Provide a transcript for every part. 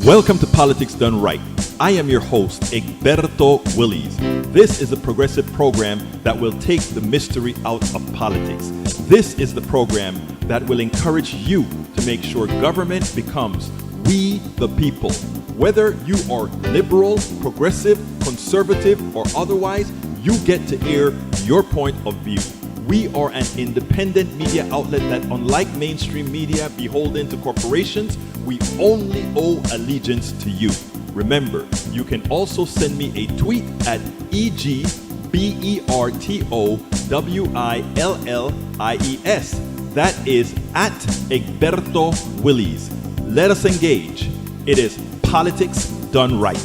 Welcome to Politics Done Right. I am your host, Egberto Willies. This is a progressive program that will take the mystery out of politics. This is the program that will encourage you to make sure government becomes we the people. Whether you are liberal, progressive, conservative, or otherwise, you get to air your point of view. We are an independent media outlet that, unlike mainstream media beholden to corporations, we only owe allegiance to you. Remember, you can also send me a tweet at EGBERTOWILLIES. That is at Egberto Willies. Let us engage. It is Politics Done Right.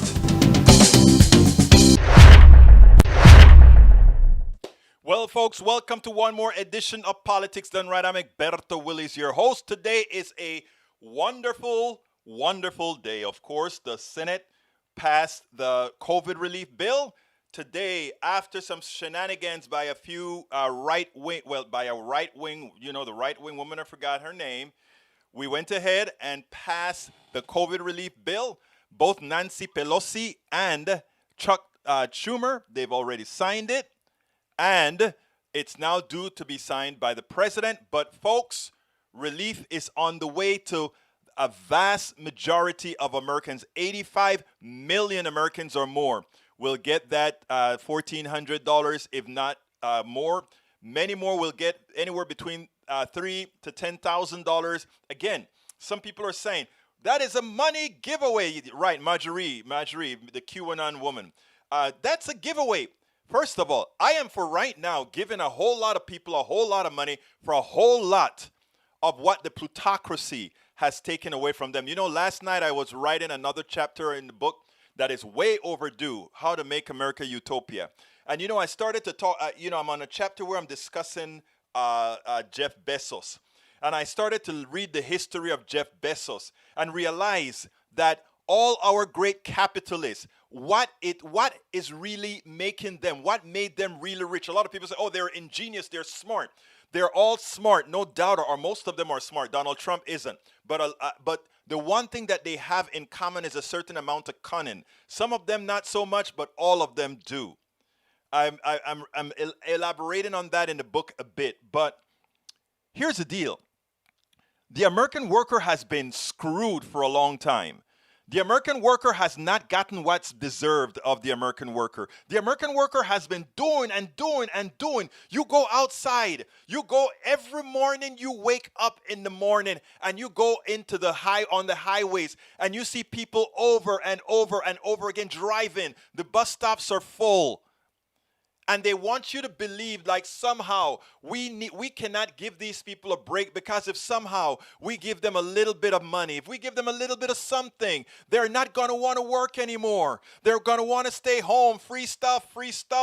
Well, folks, welcome to one more edition of Politics Done Right. I'm Egberto Willies, your host. Today is a wonderful, wonderful day. Of course, the Senate passed the COVID relief bill. Today, after some shenanigans by a few the right wing woman, I forgot her name, we went ahead and passed the COVID relief bill. Both Nancy Pelosi and Chuck Schumer, they've already signed it. And it's now due to be signed by the president. But folks, relief is on the way to a vast majority of Americans. 85 million Americans or more will get that $1,400, if not more. Many more will get anywhere between $3,000 to $10,000. Again, some people are saying that is a money giveaway. Right, Marjorie, the QAnon woman. That's a giveaway. First of all, I am for right now giving a whole lot of people a whole lot of money for a whole lot of what the plutocracy has taken away from them. You know, last night I was writing another chapter in the book that is way overdue, How to Make America Utopia. And, you know, I started to talk, I'm on a chapter where I'm discussing Jeff Bezos. And I started to read the history of Jeff Bezos and realize that all our great capitalists, what is really making them, what made them really rich? A lot of people say, oh, they're ingenious, they're smart. They're all smart, no doubt, or most of them are smart. Donald Trump isn't. But the one thing that they have in common is a certain amount of cunning. Some of them not so much, but all of them do. I'm elaborating on that in the book a bit. But here's the deal. The American worker has been screwed for a long time. The American worker has not gotten what's deserved of the American worker. The American worker has been doing and doing and doing. You go outside. You go every morning. You wake up in the morning and you go into on the highways and you see people over and over and over again driving. The bus stops are full. And they want you to believe like somehow we cannot give these people a break, because if somehow we give them a little bit of money, if we give them a little bit of something, they're not going to want to work anymore. They're going to want to stay home. Free stuff,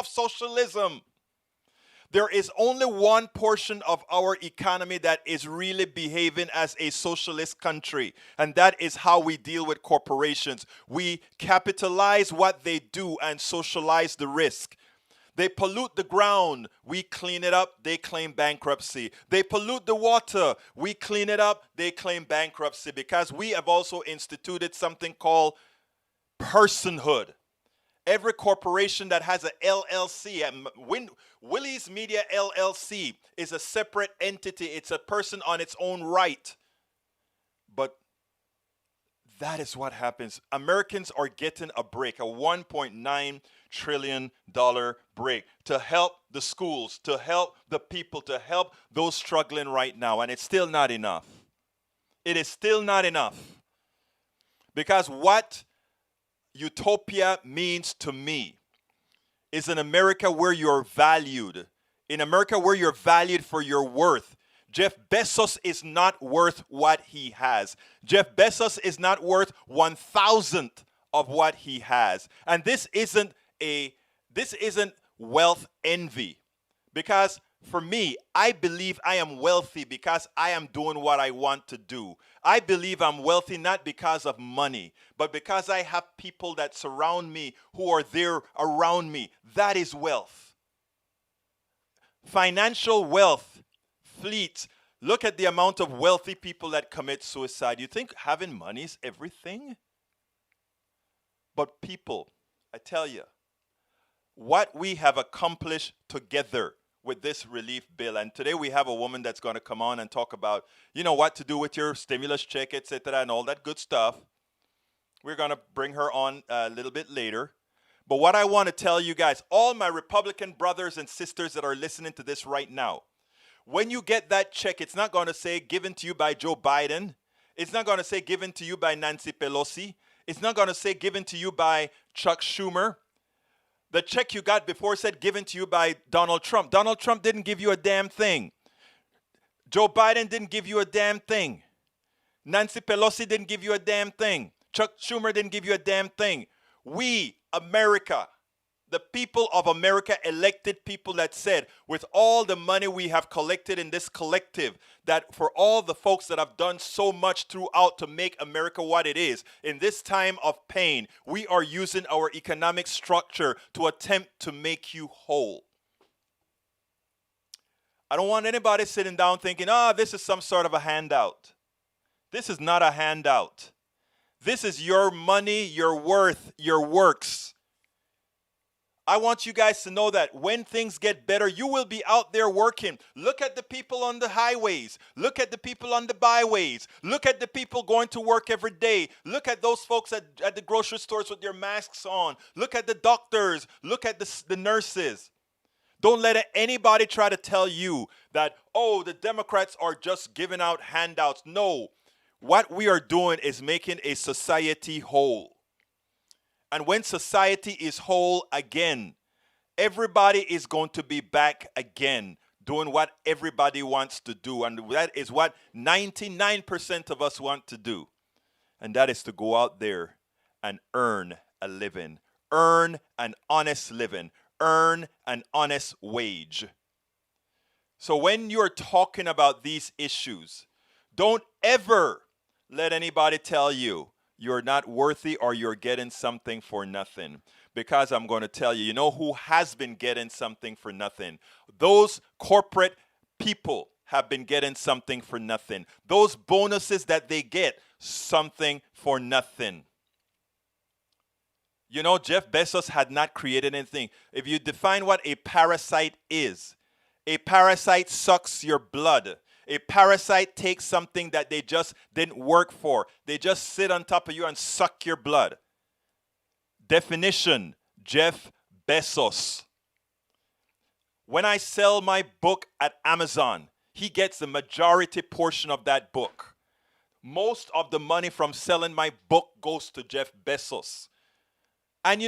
socialism. There is only one portion of our economy that is really behaving as a socialist country, and that is how we deal with corporations. We capitalize what they do and socialize the risk. They pollute the ground. We clean it up. They claim bankruptcy. They pollute the water. We clean it up. They claim bankruptcy, because we have also instituted something called personhood. Every corporation that has an LLC, Willie's Media LLC, is a separate entity. It's a person on its own right. But that is what happens. Americans are getting a break, a $1.9 trillion break to help the schools, to help the people, to help those struggling right now. And it's still not enough. It is still not enough. Because what utopia means to me is an America where you're valued, in America where you're valued for your worth. Jeff Bezos is not worth what he has. Jeff Bezos is not worth 1,000th of what he has. And this isn't wealth envy. Because for me, I believe I am wealthy because I am doing what I want to do. I believe I'm wealthy not because of money, but because I have people that surround me who are there around me. That is wealth. Financial wealth fleets. Look at the amount of wealthy people that commit suicide. You think having money is everything? But people, I tell you, what we have accomplished together with this relief bill, and today we have a woman that's going to come on and talk about, what to do with your stimulus check, etc., and all that good stuff. We're going to bring her on a little bit later. But what I want to tell you guys, all my Republican brothers and sisters that are listening to this right now, when you get that check, it's not going to say given to you by Joe Biden. It's not going to say given to you by Nancy Pelosi. It's not going to say given to you by Chuck Schumer. The check you got before said given to you by Donald Trump. Donald Trump didn't give you a damn thing. Joe Biden didn't give you a damn thing. Nancy Pelosi didn't give you a damn thing. Chuck Schumer didn't give you a damn thing. We, America, the people of America, elected people that said, with all the money we have collected in this collective, that for all the folks that have done so much throughout to make America what it is, in this time of pain, we are using our economic structure to attempt to make you whole. I don't want anybody sitting down thinking, this is some sort of a handout. This is not a handout. This is your money, your worth, your works. I want you guys to know that when things get better, you will be out there working. Look at the people on the highways. Look at the people on the byways. Look at the people going to work every day. Look at those folks at the grocery stores with their masks on. Look at the doctors. Look at the nurses. Don't let anybody try to tell you that, the Democrats are just giving out handouts. No. What we are doing is making a society whole. And when society is whole again, everybody is going to be back again doing what everybody wants to do. And that is what 99% of us want to do. And that is to go out there and earn a living. Earn an honest living. Earn an honest wage. So when you're talking about these issues, don't ever let anybody tell you you're not worthy or you're getting something for nothing. Because I'm going to tell you, who has been getting something for nothing? Those corporate people have been getting something for nothing. Those bonuses that they get, something for nothing. Jeff Bezos had not created anything. If you define what a parasite is, a parasite sucks your blood. A parasite takes something that they just didn't work for. They just sit on top of you and suck your blood. Definition, Jeff Bezos. When I sell my book at Amazon, he gets the majority portion of that book. Most of the money from selling my book goes to Jeff Bezos. And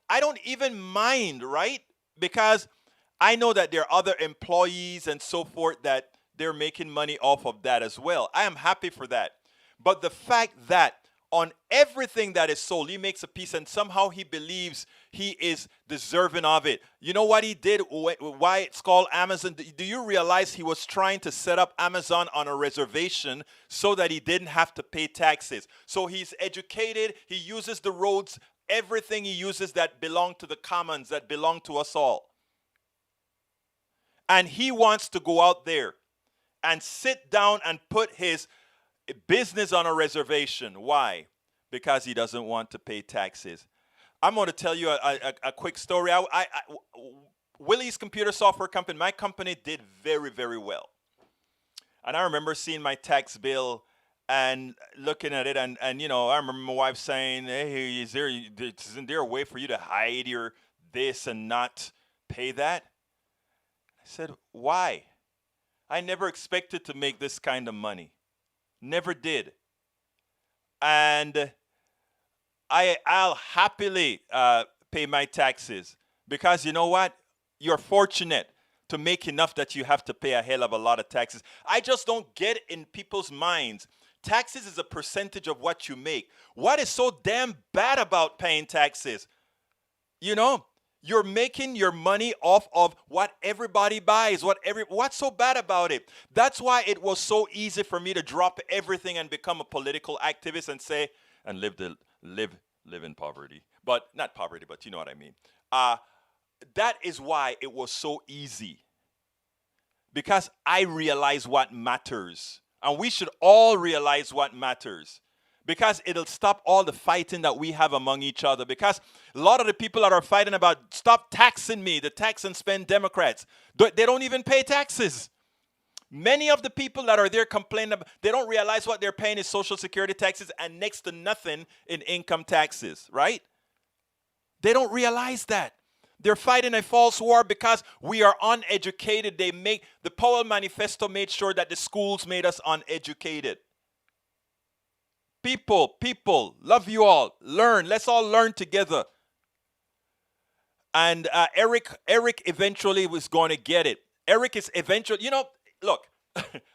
I don't even mind, right? Because I know that there are other employees and so forth that they're making money off of that as well. I am happy for that. But the fact that on everything that is sold, he makes a piece and somehow he believes he is deserving of it. You know what he did? Why it's called Amazon? Do you realize he was trying to set up Amazon on a reservation so that he didn't have to pay taxes? So he's educated. He uses the roads, everything he uses that belong to the commons, that belong to us all. And he wants to go out there and sit down and put his business on a reservation. Why? Because he doesn't want to pay taxes. I'm going to tell you a quick story. Willie's Computer Software Company, my company did very, very well. And I remember seeing my tax bill and looking at it. And I remember my wife saying, hey, isn't there a way for you to hide your this and not pay that? I said, why? I never expected to make this kind of money. Never did. And I'll happily pay my taxes because you know what? You're fortunate to make enough that you have to pay a hell of a lot of taxes. I just don't get in people's minds. Taxes is a percentage of what you make. What is so damn bad about paying taxes? You're making your money off of what everybody buys. What's so bad about it? That's why it was so easy for me to drop everything and become a political activist and say, and live in poverty. But not poverty, but you know what I mean. That is why it was so easy. Because I realize what matters. And we should all realize what matters. because it'll stop all the fighting that we have among each other. Because a lot of the people that are fighting about stop taxing me, the tax and spend Democrats, they don't even pay taxes. Many of the people that are there complaining about, they don't realize what they're paying is Social Security taxes and next to nothing in income taxes, right? They don't realize that. They're fighting a false war because we are uneducated. The Powell Manifesto made sure that the schools made us uneducated. People, love you all. Learn. Let's all learn together. And Eric eventually was going to get it. Eric is eventually, look,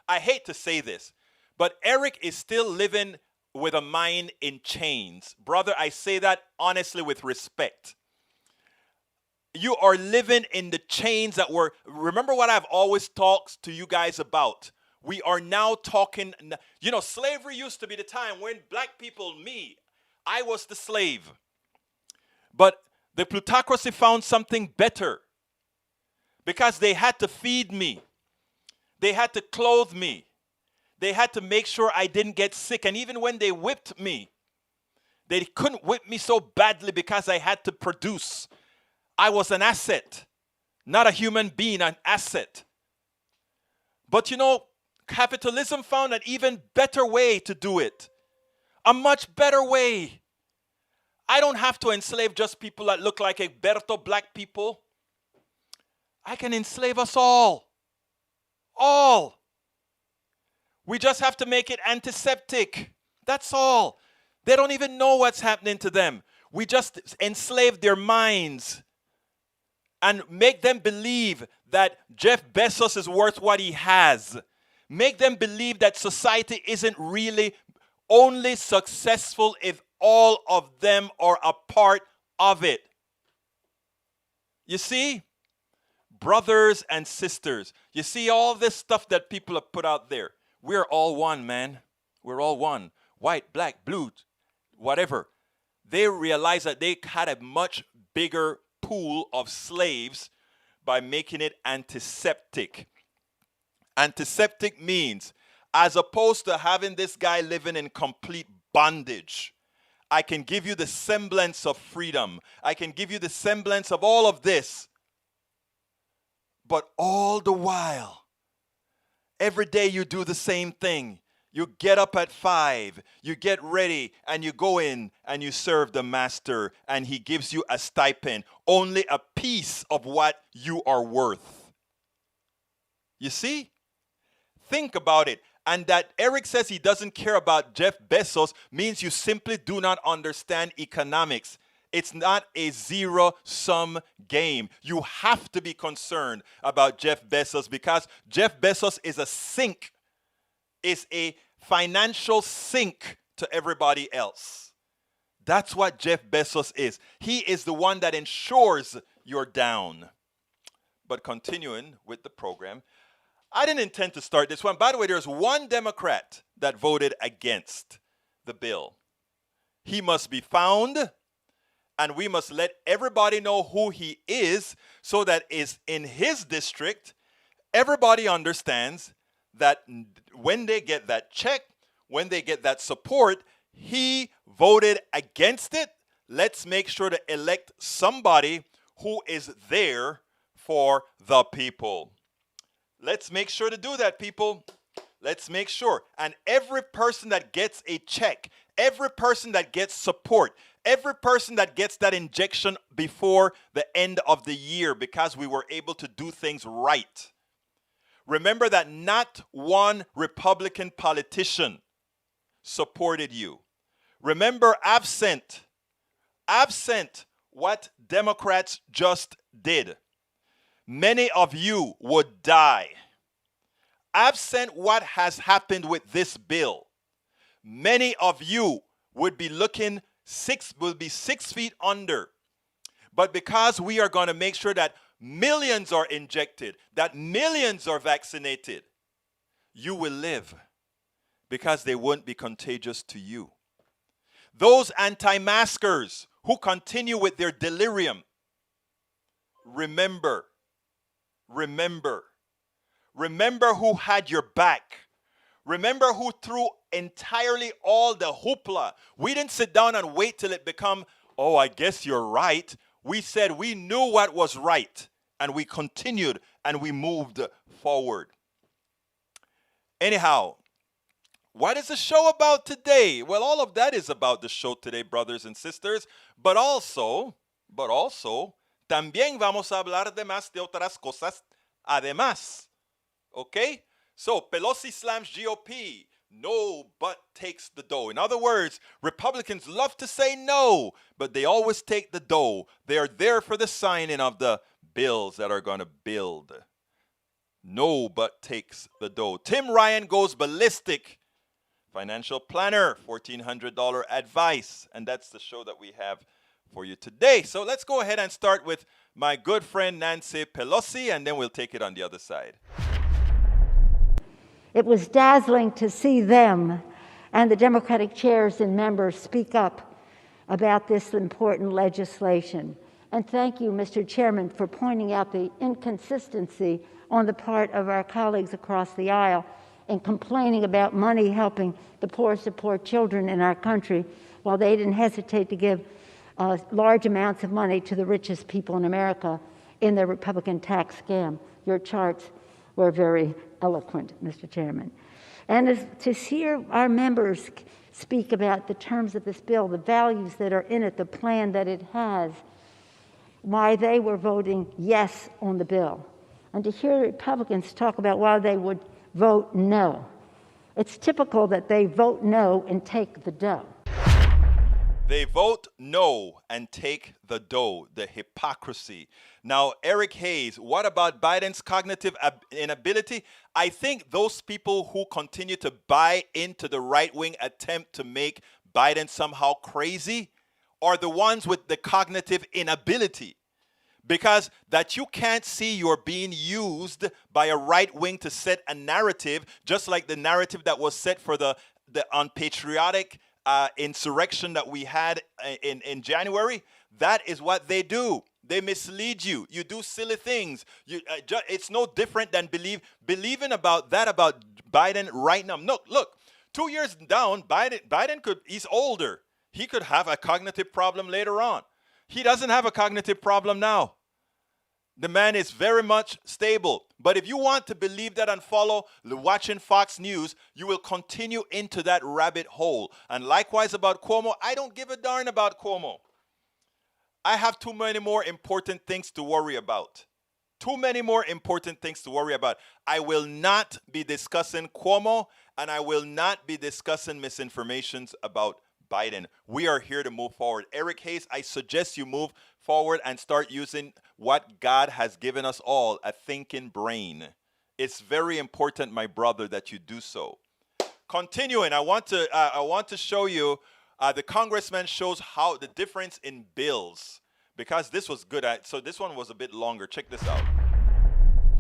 I hate to say this, but Eric is still living with a mind in chains. Brother, I say that honestly with respect. You are living in the chains that were, remember what I've always talked to you guys about. We are now talking, slavery used to be the time when black people, I was the slave. But the plutocracy found something better because they had to feed me. They had to clothe me. They had to make sure I didn't get sick. And even when they whipped me, they couldn't whip me so badly because I had to produce. I was an asset, not a human being, an asset. But capitalism found an even better way to do it. A much better way. I don't have to enslave just people that look like Egberto black people. I can enslave us all. All. We just have to make it antiseptic. That's all. They don't even know what's happening to them. We just enslave their minds and make them believe that Jeff Bezos is worth what he has. Make them believe that society isn't really only successful if all of them are a part of it. You see? Brothers and sisters, you see all this stuff that people have put out there. We're all one, man. We're all one. White, black, blue, whatever. They realized that they had a much bigger pool of slaves by making it antiseptic. Antiseptic means, as opposed to having this guy living in complete bondage, I can give you the semblance of freedom. I can give you the semblance of all of this. But all the while, every day you do the same thing. You get up at 5, you get ready, and you go in and you serve the master, and he gives you a stipend, only a piece of what you are worth. You see? Think about it. And that Eric says he doesn't care about Jeff Bezos means you simply do not understand economics. It's not a zero-sum game. You have to be concerned about Jeff Bezos because Jeff Bezos is a sink, is a financial sink to everybody else. That's what Jeff Bezos is. He is the one that ensures you're down. But continuing with the program, I didn't intend to start this one. By the way, there's one Democrat that voted against the bill. He must be found, and we must let everybody know who he is so that is in his district, everybody understands that when they get that check, when they get that support, he voted against it. Let's make sure to elect somebody who is there for the people. Let's make sure to do that, people. Let's make sure. And every person that gets a check, every person that gets support, every person that gets that injection before the end of the year because we were able to do things right. Remember that not one Republican politician supported you. Remember, absent what Democrats just did, many of you would die. Absent what has happened with this bill, many of you would be 6 feet under. But because we are going to make sure that millions are injected, that millions are vaccinated, you will live because they won't be contagious to you. Those anti-maskers who continue with their delirium, remember who had your back. Remember who threw entirely all the hoopla. We didn't sit down and wait till it become, oh, I guess you're right. We said we knew what was right, and we continued and we moved forward. Anyhow, what is the show about today? Well, all of that is about the show today, brothers and sisters, but also, también vamos a hablar de más de otras cosas además. Okay? So, Pelosi slams GOP. No, but takes the dough. In other words, Republicans love to say no, but they always take the dough. They are there for the signing of the bills that are going to build. No, but takes the dough. Tim Ryan goes ballistic. Financial planner, $1,400 advice. And that's the show that we have for you today. So let's go ahead and start with my good friend Nancy Pelosi, and then we'll take it on the other side. It was dazzling to see them and the Democratic chairs and members speak up about this important legislation. And thank you, Mr. Chairman, for pointing out the inconsistency on the part of our colleagues across the aisle in complaining about money helping the poorest of poor children in our country, while they didn't hesitate to give large amounts of money to the richest people in America in their Republican tax scam. Your charts were very eloquent, Mr. Chairman. And to hear our members speak about the terms of this bill, the values that are in it, the plan that it has, why they were voting yes on the bill, and to hear Republicans talk about why they would vote no. It's typical that they vote no and take the dough. They vote no and take the dough, the hypocrisy. Now, Eric Hayes, what about Biden's cognitive inability? I think those people who continue to buy into the right-wing attempt to make Biden somehow crazy are the ones with the cognitive inability. Because that you can't see you're being used by a right wing to set a narrative, just like the narrative that was set for the unpatriotic insurrection that we had in January. That is what they do. They mislead you. You do silly things. It's no different than believing about Biden right now. Look, 2 years down, Biden he's older. He could have a cognitive problem later on. He doesn't have a cognitive problem now. The man is very much stable. But if you want to believe that and follow watching Fox News, you will continue into that rabbit hole. And likewise about Cuomo, I don't give a darn about Cuomo. I have too many more important things to worry about. Too many more important things to worry about. I will not be discussing Cuomo, and I will not be discussing misinformations about Biden. We are here to move forward. Eric Hayes, I suggest you move forward and start using what God has given us all, a thinking brain. It's very important, my brother, that you do so. Continuing, I want to show you the congressman shows how the difference in bills, because this was good. So this one was a bit longer. Check this out.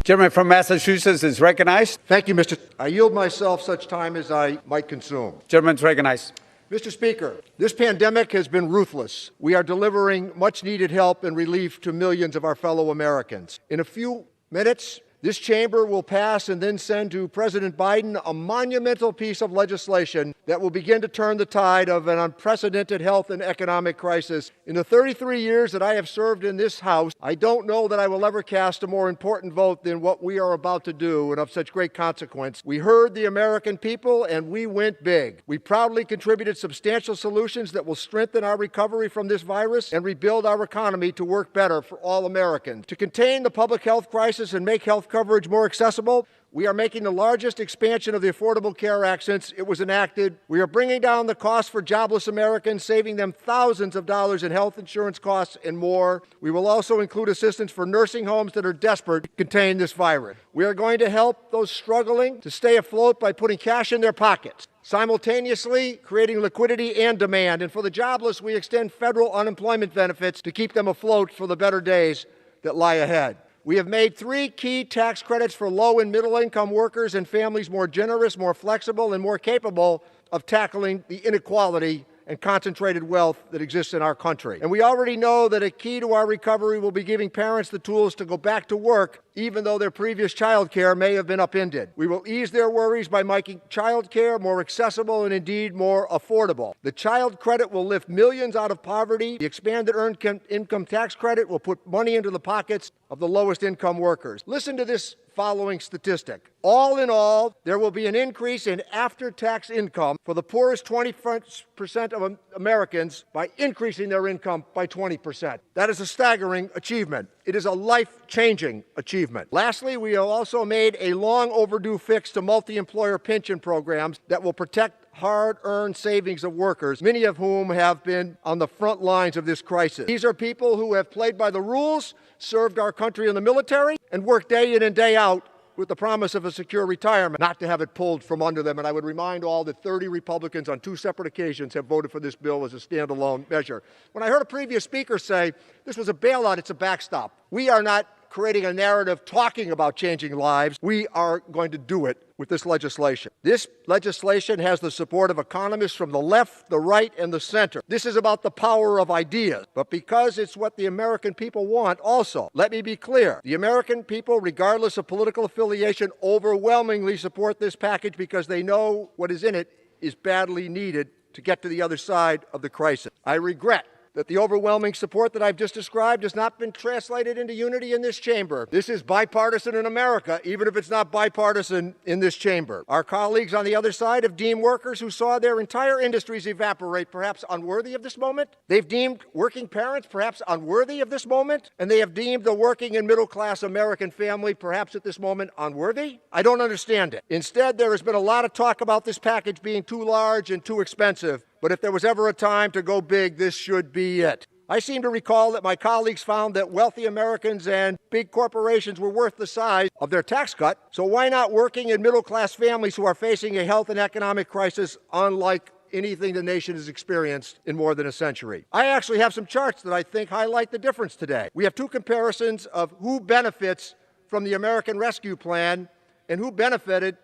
Gentleman from Massachusetts is recognized. Thank you, Mr. I yield myself such time as I might consume. Gentleman's recognized. Mr. Speaker, this pandemic has been ruthless. We are delivering much-needed help and relief to millions of our fellow Americans. In a few minutes, this chamber will pass and then send to President Biden a monumental piece of legislation that will begin to turn the tide of an unprecedented health and economic crisis. In the 33 years that I have served in this House, I don't know that I will ever cast a more important vote than what we are about to do, and of such great consequence. We heard the American people, and we went big. We proudly contributed substantial solutions that will strengthen our recovery from this virus and rebuild our economy to work better for all Americans. To contain the public health crisis and make health coverage more accessible, we are making the largest expansion of the Affordable Care Act since it was enacted. We are bringing down the cost for jobless Americans, saving them thousands of dollars in health insurance costs and more. We will also include assistance for nursing homes that are desperate to contain this virus. We are going to help those struggling to stay afloat by putting cash in their pockets, simultaneously creating liquidity and demand. And for the jobless, we extend federal unemployment benefits to keep them afloat for the better days that lie ahead. We have made 3 key tax credits for low and middle-income workers and families more generous, more flexible, and more capable of tackling the inequality and concentrated wealth that exists in our country. And we already know that a key to our recovery will be giving parents the tools to go back to work, even though their previous child care may have been upended. We will ease their worries by making child care more accessible and indeed more affordable. The child credit will lift millions out of poverty. The expanded earned income tax credit will put money into the pockets of the lowest income workers. Listen to this following statistic. All in all, there will be an increase in after-tax income for the poorest 20% of Americans by increasing their income by 20%. That is a staggering achievement. It is a life-changing achievement. Lastly, we have also made a long overdue fix to multi-employer pension programs that will protect hard-earned savings of workers, many of whom have been on the front lines of this crisis. These are people who have played by the rules, served our country in the military, and worked day in and day out with the promise of a secure retirement, not to have it pulled from under them. And I would remind all that 30 Republicans on 2 separate occasions have voted for this bill as a standalone measure. When I heard a previous speaker say this was a bailout, it's a backstop. We are not creating a narrative talking about changing lives. We are going to do it with this legislation. This legislation has the support of economists from the left, the right, and the center. This is about the power of ideas, but because it's what the American people want also. Let me be clear. The American people, regardless of political affiliation, overwhelmingly support this package because they know what is in it is badly needed to get to the other side of the crisis. I regret that the overwhelming support that I've just described has not been translated into unity in this chamber. This is bipartisan in America, even if it's not bipartisan in this chamber. Our colleagues on the other side have deemed workers who saw their entire industries evaporate perhaps unworthy of this moment. They've deemed working parents perhaps unworthy of this moment. And they have deemed the working and middle-class American family perhaps at this moment unworthy. I don't understand it. Instead, there has been a lot of talk about this package being too large and too expensive. But if there was ever a time to go big, this should be it. I seem to recall that my colleagues found that wealthy Americans and big corporations were worth the size of their tax cut. So why not working and middle-class families who are facing a health and economic crisis unlike anything the nation has experienced in more than a century? I actually have some charts that I think highlight the difference today. We have 2 comparisons of who benefits from the American Rescue Plan and who benefited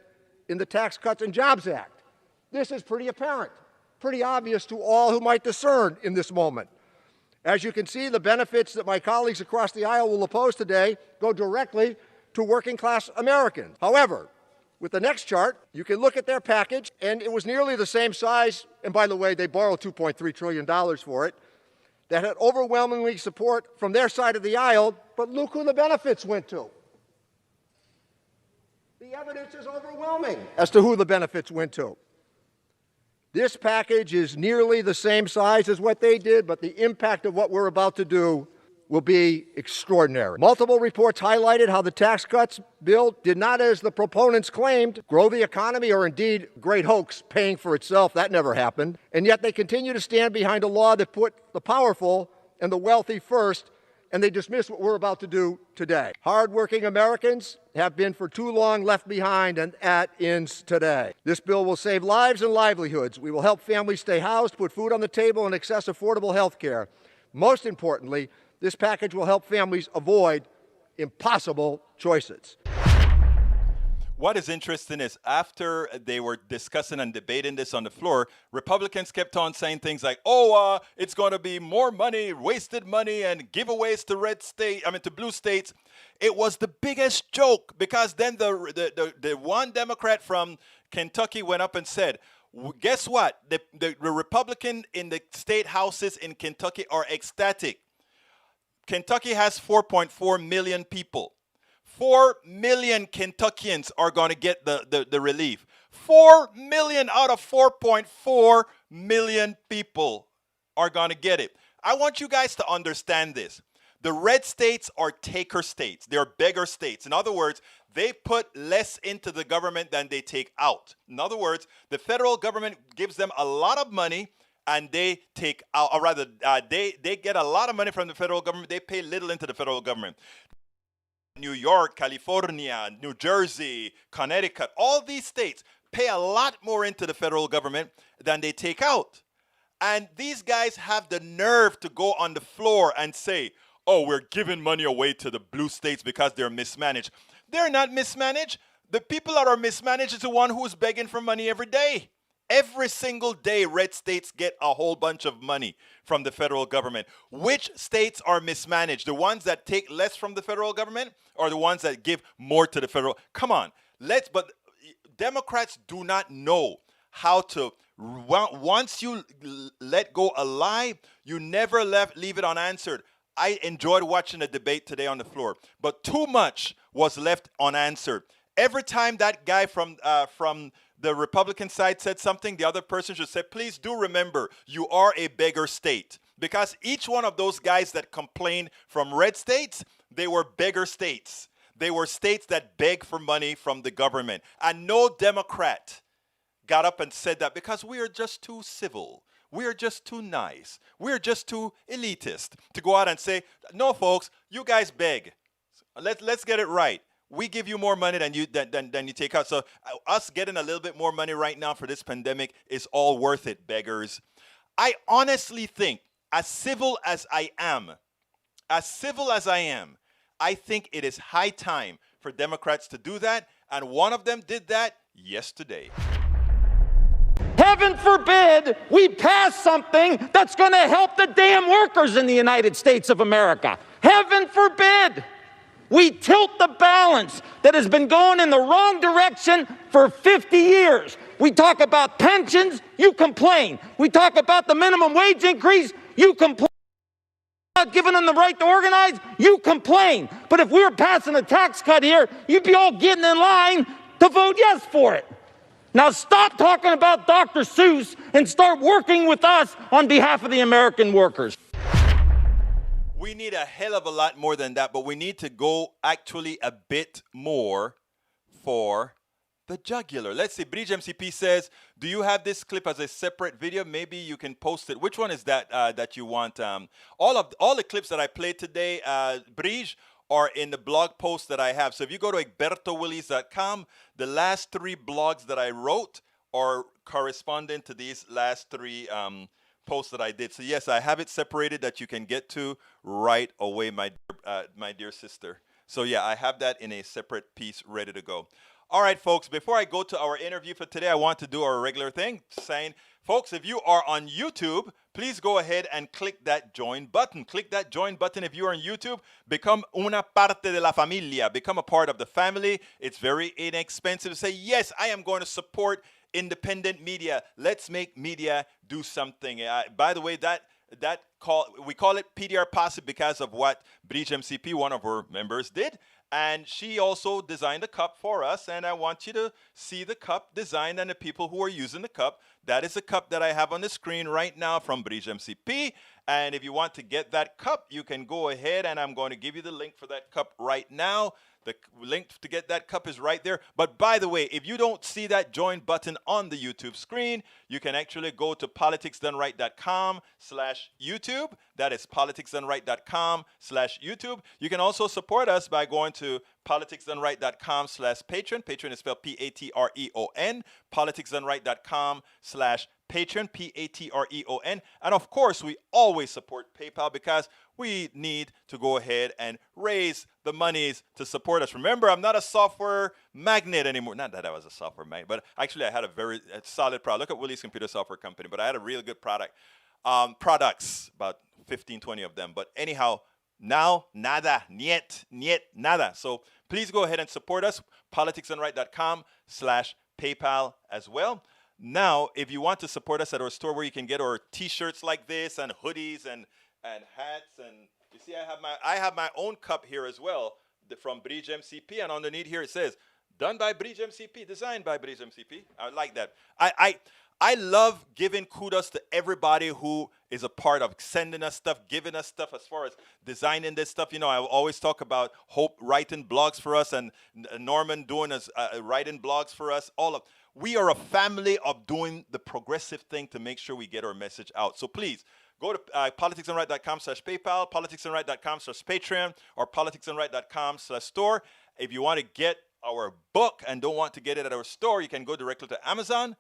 in the Tax Cuts and Jobs Act. This is pretty apparent. Pretty obvious to all who might discern in this moment. As you can see, the benefits that my colleagues across the aisle will oppose today go directly to working class Americans. However, with the next chart, you can look at their package, and it was nearly the same size, and by the way, they borrowed $2.3 trillion for it, that had overwhelmingly support from their side of the aisle, but look who the benefits went to. The evidence is overwhelming as to who the benefits went to. This package is nearly the same size as what they did, but the impact of what we're about to do will be extraordinary. Multiple reports highlighted how the tax cuts bill did not, as the proponents claimed, grow the economy or indeed, great hoax, paying for itself. That never happened. And yet they continue to stand behind a law that put the powerful and the wealthy first, and they dismiss what we're about to do today. Hardworking Americans have been for too long left behind, and that ends today. This bill will save lives and livelihoods. We will help families stay housed, put food on the table, and access affordable health care. Most importantly, this package will help families avoid impossible choices. What is interesting is after they were discussing and debating this on the floor, Republicans kept on saying things like, it's going to be more money, wasted money, and giveaways to blue states. It was the biggest joke because then the one Democrat from Kentucky went up and said, guess what? The Republican in the state houses in Kentucky are ecstatic. Kentucky has 4.4 million people. 4 million Kentuckians are going to get the relief. 4 million out of 4.4 million people are going to get it. I want you guys to understand this. The red states are taker states. They're beggar states. In other words, they put less into the government than they take out. In other words, the federal government gives them a lot of money and they take out, or rather, they get a lot of money from the federal government. They pay little into the federal government. New York, California, New Jersey, Connecticut, all these states pay a lot more into the federal government than they take out. And these guys have the nerve to go on the floor and say, we're giving money away to the blue states because they're mismanaged. They're not mismanaged. The people that are mismanaged is the one who's begging for money every day. Every single day, red states get a whole bunch of money from the federal government. Which states are mismanaged? The ones that take less from the federal government or the ones that give more to the federal? Come on. But Democrats do not know how to, once you let go a lie, you never leave it unanswered. I enjoyed watching the debate today on the floor, but too much was left unanswered. Every time that guy from the Republican side said something, the other person should say, please do remember, you are a beggar state. Because each one of those guys that complained from red states, they were beggar states. They were states that beg for money from the government. And no Democrat got up and said that because we are just too civil. We are just too nice. We are just too elitist to go out and say, no, folks, you guys beg. Let's get it right. We give you more money than you take out. So us getting a little bit more money right now for this pandemic is all worth it, beggars. I honestly think, as civil as I am, I think it is high time for Democrats to do that. And one of them did that yesterday. Heaven forbid we pass something that's going to help the damn workers in the United States of America. Heaven forbid. We tilt the balance that has been going in the wrong direction for 50 years. We talk about pensions, you complain. We talk about the minimum wage increase, you complain. Not giving them the right to organize, you complain. But if we were passing a tax cut here, you'd be all getting in line to vote yes for it. Now stop talking about Dr. Seuss and start working with us on behalf of the American workers. We need a hell of a lot more than that, but we need to go actually a bit more for the jugular. Let's see, Bridge MCP says, do you have this clip as a separate video? Maybe you can post it. Which one is that that you want? All the clips that I played today, Bridge, are in the blog post that I have. So if you go to egbertowillies.com, the last 3 blogs that I wrote are corresponding to these last 3 post that I did. So yes, I have it separated that you can get to right away, my dear sister. So yeah, I have that in a separate piece ready to go. All right, folks, before I go to our interview for today, I want to do our regular thing, saying, folks, if you are on YouTube, please go ahead and click that join button. Click that join button if you are on YouTube. Become una parte de la familia. Become a part of the family. It's very inexpensive to say, yes, I am going to support independent media. Let's make media do something. By the way, we call it PDR Posse because of what Bridge MCP, one of our members, did. And she also designed a cup for us, and I want you to see the cup design and the people who are using the cup. That is a cup that I have on the screen right now from Bridge MCP. And if you want to get that cup, you can go ahead, and I'm going to give you the link for that cup right now. The link to get that cup is right there. But by the way, if you don't see that join button on the YouTube screen, you can actually go to politicsdoneright.com/YouTube. That is politicsdoneright.com/YouTube. You can also support us by going to politicsdoneright.com/Patreon. Patreon is spelled Patreon. politicsdoneright.com/Patreon, Patreon. And of course, we always support PayPal because we need to go ahead and raise the monies to support us. Remember, I'm not a software magnate anymore. Not that I was a software magnate, but actually I had a very solid product. Look at Willie's Computer Software Company, but I had a really good product. Products, about 15, 20 of them. But anyhow, now, nada, niet, nada. So please go ahead and support us, politicsdoneright.com/PayPal as well. Now, if you want to support us at our store where you can get our t-shirts like this and hoodies and hats, and you see I have my own cup here as well from Bridge MCP, and underneath here it says done by Bridge MCP, designed by Bridge MCP. I like that. I love giving kudos to everybody who is a part of sending us stuff, giving us stuff as far as designing this stuff. You know, I always talk about Hope writing blogs for us and Norman doing us writing blogs for us. We are a family of doing the progressive thing to make sure we get our message out. So please, go to politicsdoneright.com/PayPal, politicsdoneright.com/Patreon, or politicsdoneright.com/store. If you want to get our book and don't want to get it at our store, you can go directly to Amazon.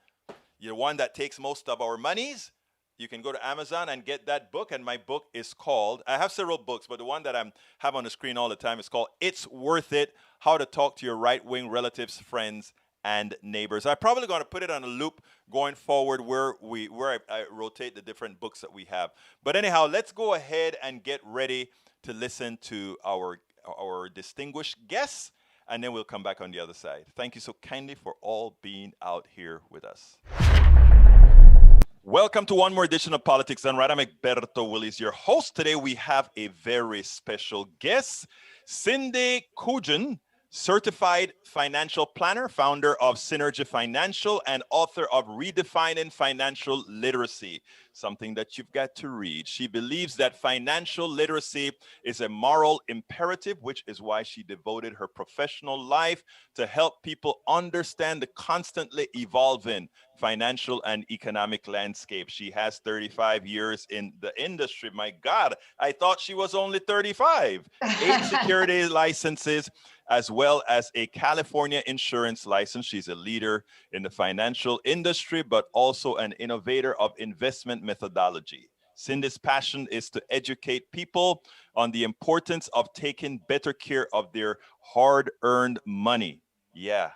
You're one that takes most of our monies. You can go to Amazon and get that book, and my book is called, I have several books, but the one that I have on the screen all the time is called It's Worth It, How to Talk to Your Right-Wing Relatives, Friends, and neighbors. I'm probably going to put it on a loop going forward where I rotate the different books that we have. But anyhow, let's go ahead and get ready to listen to our distinguished guests, and then we'll come back on the other side. Thank you so kindly for all being out here with us. Welcome to one more edition of Politics Done Right. I'm Egberto Willis, your host. Today we have a very special guest, Cindy Couyoumjian, certified financial planner, founder of Synergy Financial, and author of Redefining Financial Literacy, something that you've got to read. She believes that financial literacy is a moral imperative, which is why she devoted her professional life to help people understand the constantly evolving financial and economic landscape. She has 35 years in the industry. My God, I thought she was only 35. 8 security licenses, as well as a California insurance license. She's a leader in the financial industry, but also an innovator of investment methodology. Cindy's passion is to educate people on the importance of taking better care of their hard-earned money. Yeah,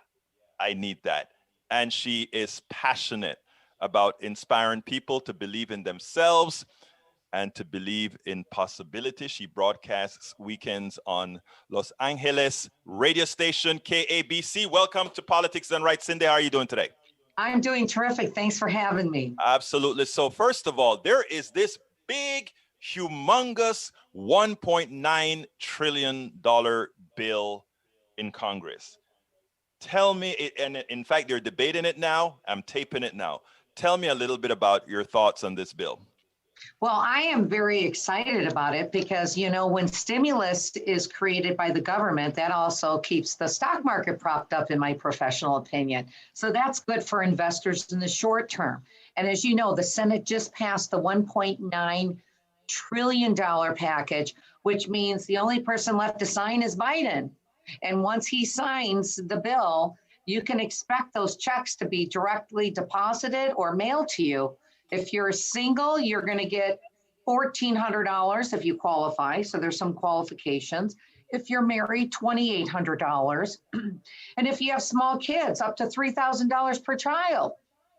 I need that. And she is passionate about inspiring people to believe in themselves and to believe in possibility. She broadcasts weekends on Los Angeles radio station KABC. Welcome to Politics Done Right. Cindy, how are you doing today? I'm doing terrific. Thanks for having me. Absolutely. So first of all, there is this big, humongous $1.9 trillion bill in Congress. Tell me, and in fact, they're debating it now. I'm taping it now. Tell me a little bit about your thoughts on this bill. Well, I am very excited about it because, you know, when stimulus is created by the government, that also keeps the stock market propped up, in my professional opinion. So that's good for investors in the short term. And as you know, the Senate just passed the $1.9 trillion package, which means the only person left to sign is Biden. And once he signs the bill, you can expect those checks to be directly deposited or mailed to you. If you're single, you're going to get $1,400 if you qualify. So there's some qualifications. If you're married, $2,800. And if you have small kids, up to $3,000 per child.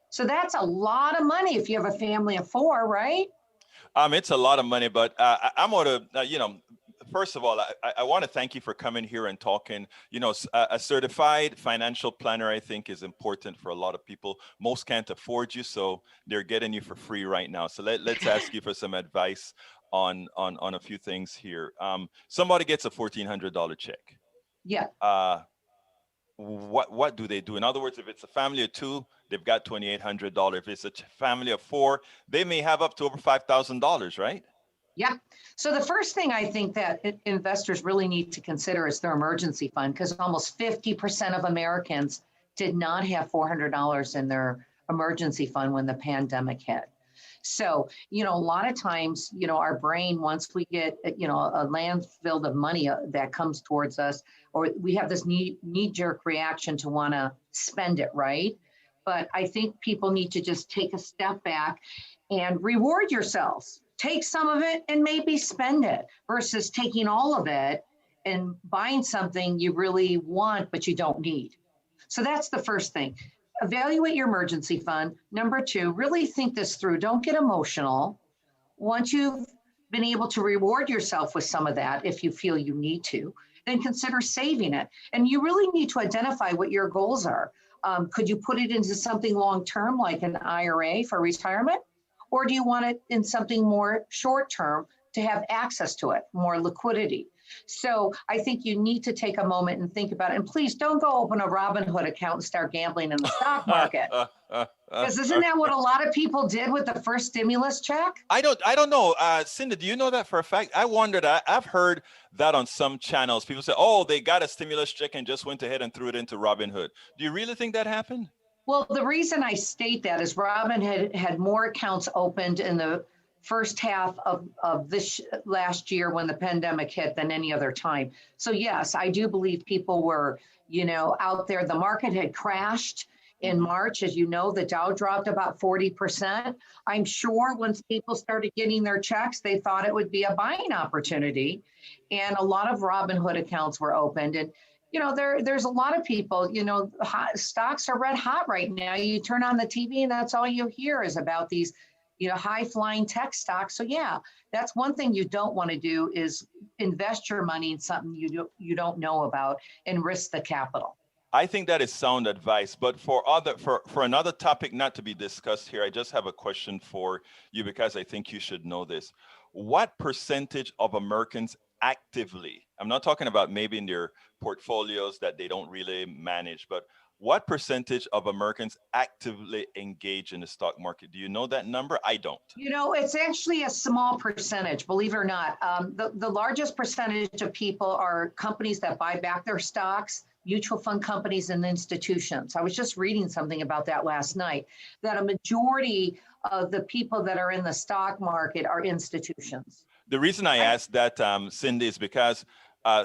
So that's a lot of money if you have a family of 4, right? It's a lot of money, but I'm going to, first of all, I want to thank you for coming here and talking. You know, a certified financial planner, I think, is important for a lot of people. Most can't afford you, so they're getting you for free right now. So let's ask you for some advice on a few things here. Somebody gets a $1,400 check. Yeah. What do they do? In other words, if it's a family of 2, they've got $2,800. If it's a family of 4, they may have up to over $5,000, right? Yeah. So the first thing I think that investors really need to consider is their emergency fund, because almost 50% of Americans did not have $400 in their emergency fund when the pandemic hit. So, you know, a lot of times, you know, our brain, once we get, you know, a landfill of money that comes towards us, or we have this knee-jerk reaction to want to spend it, right? But I think people need to just take a step back and reward yourselves. Take some of it and maybe spend it versus taking all of it and buying something you really want, but you don't need. So that's the first thing. Evaluate your emergency fund. Number 2, really think this through. Don't get emotional. Once you've been able to reward yourself with some of that, if you feel you need to, then consider saving it. And you really need to identify what your goals are. Could you put it into something long-term like an IRA for retirement? Or do you want it in something more short-term to have access to it, more liquidity? So I think you need to take a moment and think about it. And please don't go open a Robinhood account and start gambling in the stock market. Because isn't that what a lot of people did with the first stimulus check? I don't know. Cindy, do you know that for a fact? I wondered. I've heard that on some channels. People say, oh, they got a stimulus check and just went ahead and threw it into Robinhood. Do you really think that happened? Well, the reason I state that is Robinhood had more accounts opened in the first half of this last year when the pandemic hit than any other time. So yes, I do believe people were, you know, out there. The market had crashed in March. As you know, the Dow dropped about 40%. I'm sure once people started getting their checks, they thought it would be a buying opportunity. And a lot of Robinhood accounts were opened. And there's a lot of people, stocks are red hot right now. You turn on the TV and that's all you hear is about these, high flying tech stocks. So yeah, that's one thing you don't want to do is invest your money in something you don't know about and risk the capital. I think that is sound advice. But for another topic not to be discussed here, I just have a question for you because I think you should know this. What percentage of Americans actively, I'm not talking about maybe in their portfolios that they don't really manage, but what percentage of Americans actively engage in the stock market? Do you know that number? I don't. It's actually a small percentage, believe it or not. The largest percentage of people are companies that buy back their stocks, mutual fund companies, and institutions. I was just reading something about that last night, that a majority of the people that are in the stock market are institutions. The reason I asked that, Cindy, is because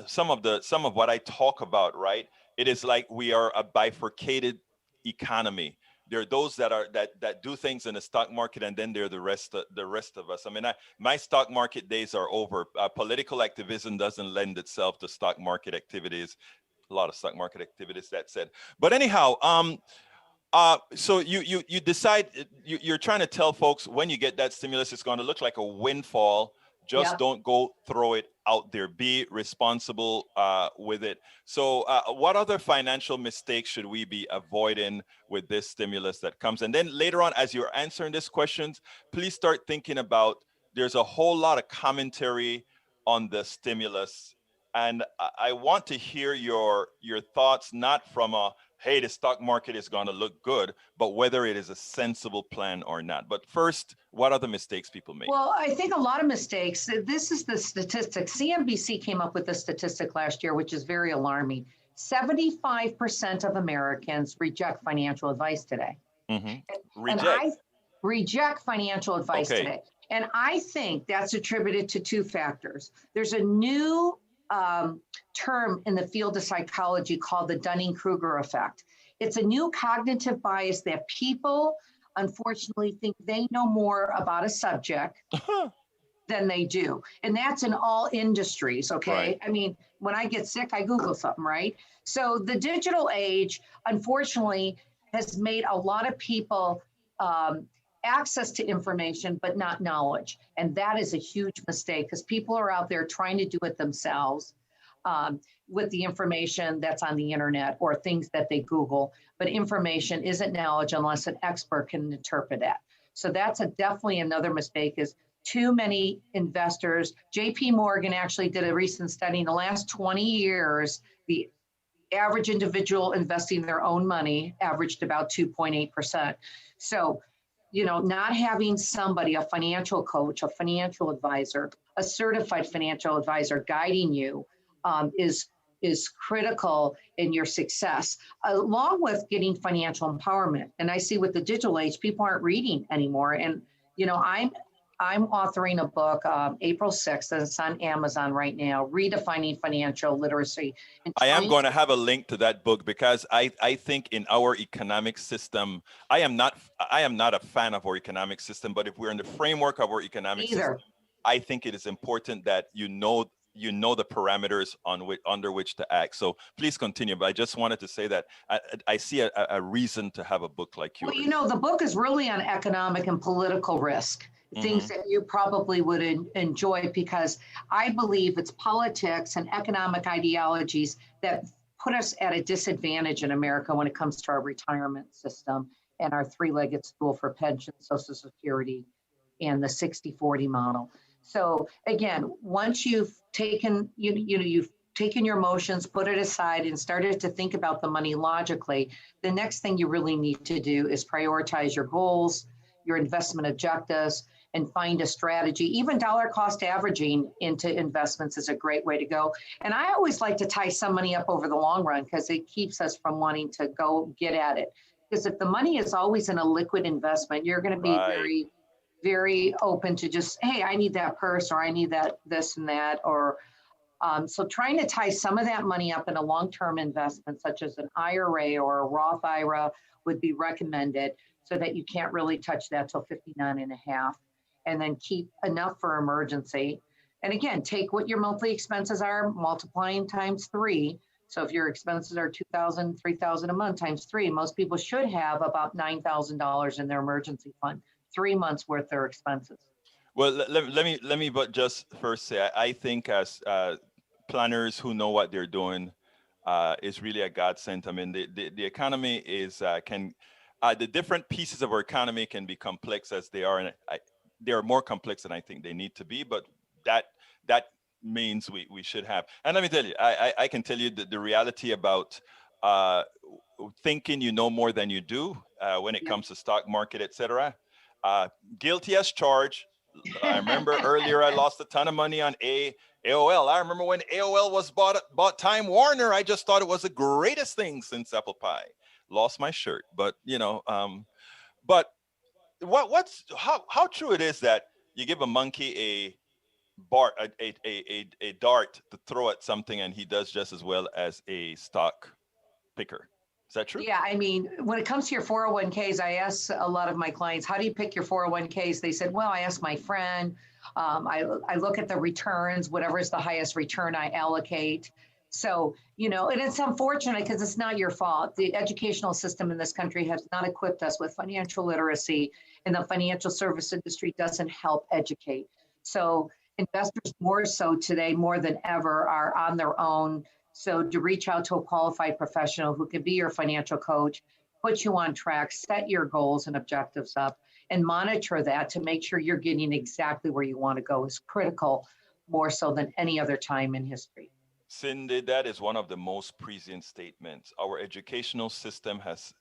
some of what I talk about, right? It is like we are a bifurcated economy. There are those that do things in the stock market, and then there are the rest of us. I mean, my stock market days are over. Political activism doesn't lend itself to stock market activities. A lot of stock market activities, that said. But anyhow, so you decide you're trying to tell folks when you get that stimulus, it's going to look like a windfall. Just don't go throw it out there. Be responsible with it. So what other financial mistakes should we be avoiding with this stimulus that comes? And then later on, as you're answering these questions, please start thinking about, there's a whole lot of commentary on the stimulus. And I want to hear your thoughts, not from hey, the stock market is going to look good, but whether it is a sensible plan or not. But first, what are the mistakes people make? Well, I think a lot of mistakes. This is the statistic. CNBC came up with a statistic last year, which is very alarming. 75% of Americans reject financial advice today. Reject financial advice today. And I think that's attributed to two factors. There's a new term in the field of psychology called the Dunning-Kruger effect. It's a new cognitive bias that people, unfortunately, think they know more about a subject than they do. And that's in all industries, okay? Right. I mean, when I get sick, I Google something, right? So the digital age, unfortunately, has made a lot of people access to information, but not knowledge. And that is a huge mistake because people are out there trying to do it themselves with the information that's on the internet or things that they Google. But information isn't knowledge unless an expert can interpret it. So that's definitely another mistake, is too many investors. JP Morgan actually did a recent study. In the last 20 years, the average individual investing their own money averaged about 2.8%. So not having somebody, a financial coach, a financial advisor, a certified financial advisor guiding you is critical in your success, along with getting financial empowerment. And I see with the digital age, people aren't reading anymore. And, I'm authoring a book, April 6th, and it's on Amazon right now, Redefining Financial Literacy. I am going to have a link to that book because I think in our economic system, I am not a fan of our economic system, but if we're in the framework of our economic system, I think it is important that you know the parameters under which to act. So please continue. But I just wanted to say that I see a reason to have a book like yours. Well, the book is really on economic and political risk. Things that you probably would enjoy, because I believe it's politics and economic ideologies that put us at a disadvantage in America when it comes to our retirement system and our three-legged stool for pension, Social Security, and the 60-40 model. So again, once you've taken, you've taken your emotions, put it aside, and started to think about the money logically, the next thing you really need to do is prioritize your goals, your investment objectives, and find a strategy. Even dollar cost averaging into investments is a great way to go. And I always like to tie some money up over the long run because it keeps us from wanting to go get at it. Because if the money is always in a liquid investment, you're going to be very, very open to just, hey, I need that purse, or I need that, this and that, or so trying to tie some of that money up in a long-term investment, such as an IRA or a Roth IRA, would be recommended, so that you can't really touch that till 59 and a half. And then keep enough for emergency. And again, take what your monthly expenses are, multiplying times 3, So if your expenses are $2,000, $3,000 a month times three, most people should have about $9,000 in their emergency fund, 3 months worth of their expenses. Well, let me but just first say, I think as planners who know what they're doing is really a godsend. I mean, the economy is the different pieces of our economy can be complex as they are, and they are more complex than I think they need to be. But that means we should have. And let me tell you, I can tell you the reality about thinking you know more than you do when it comes to stock market, etc. Guilty as charged. I remember earlier I lost a ton of money on AOL. I remember when AOL was bought Time Warner. I just thought it was the greatest thing since apple pie. Lost my shirt, but but how true it is that you give a monkey a dart to throw at something and he does just as well as a stock picker. Is that true? Yeah, I mean, when it comes to your 401ks, I ask a lot of my clients, how do you pick your 401ks? They said, well, I asked my friend. I look at the returns, whatever is the highest return I allocate. So, and it's unfortunate because it's not your fault. The educational system in this country has not equipped us with financial literacy, and the financial service industry doesn't help educate. So investors more so today, more than ever, are on their own. So to reach out to a qualified professional who can be your financial coach, put you on track, set your goals and objectives up, and monitor that to make sure you're getting exactly where you want to go is critical, more so than any other time in history. Cindy, that is one of the most prescient statements. Our educational system has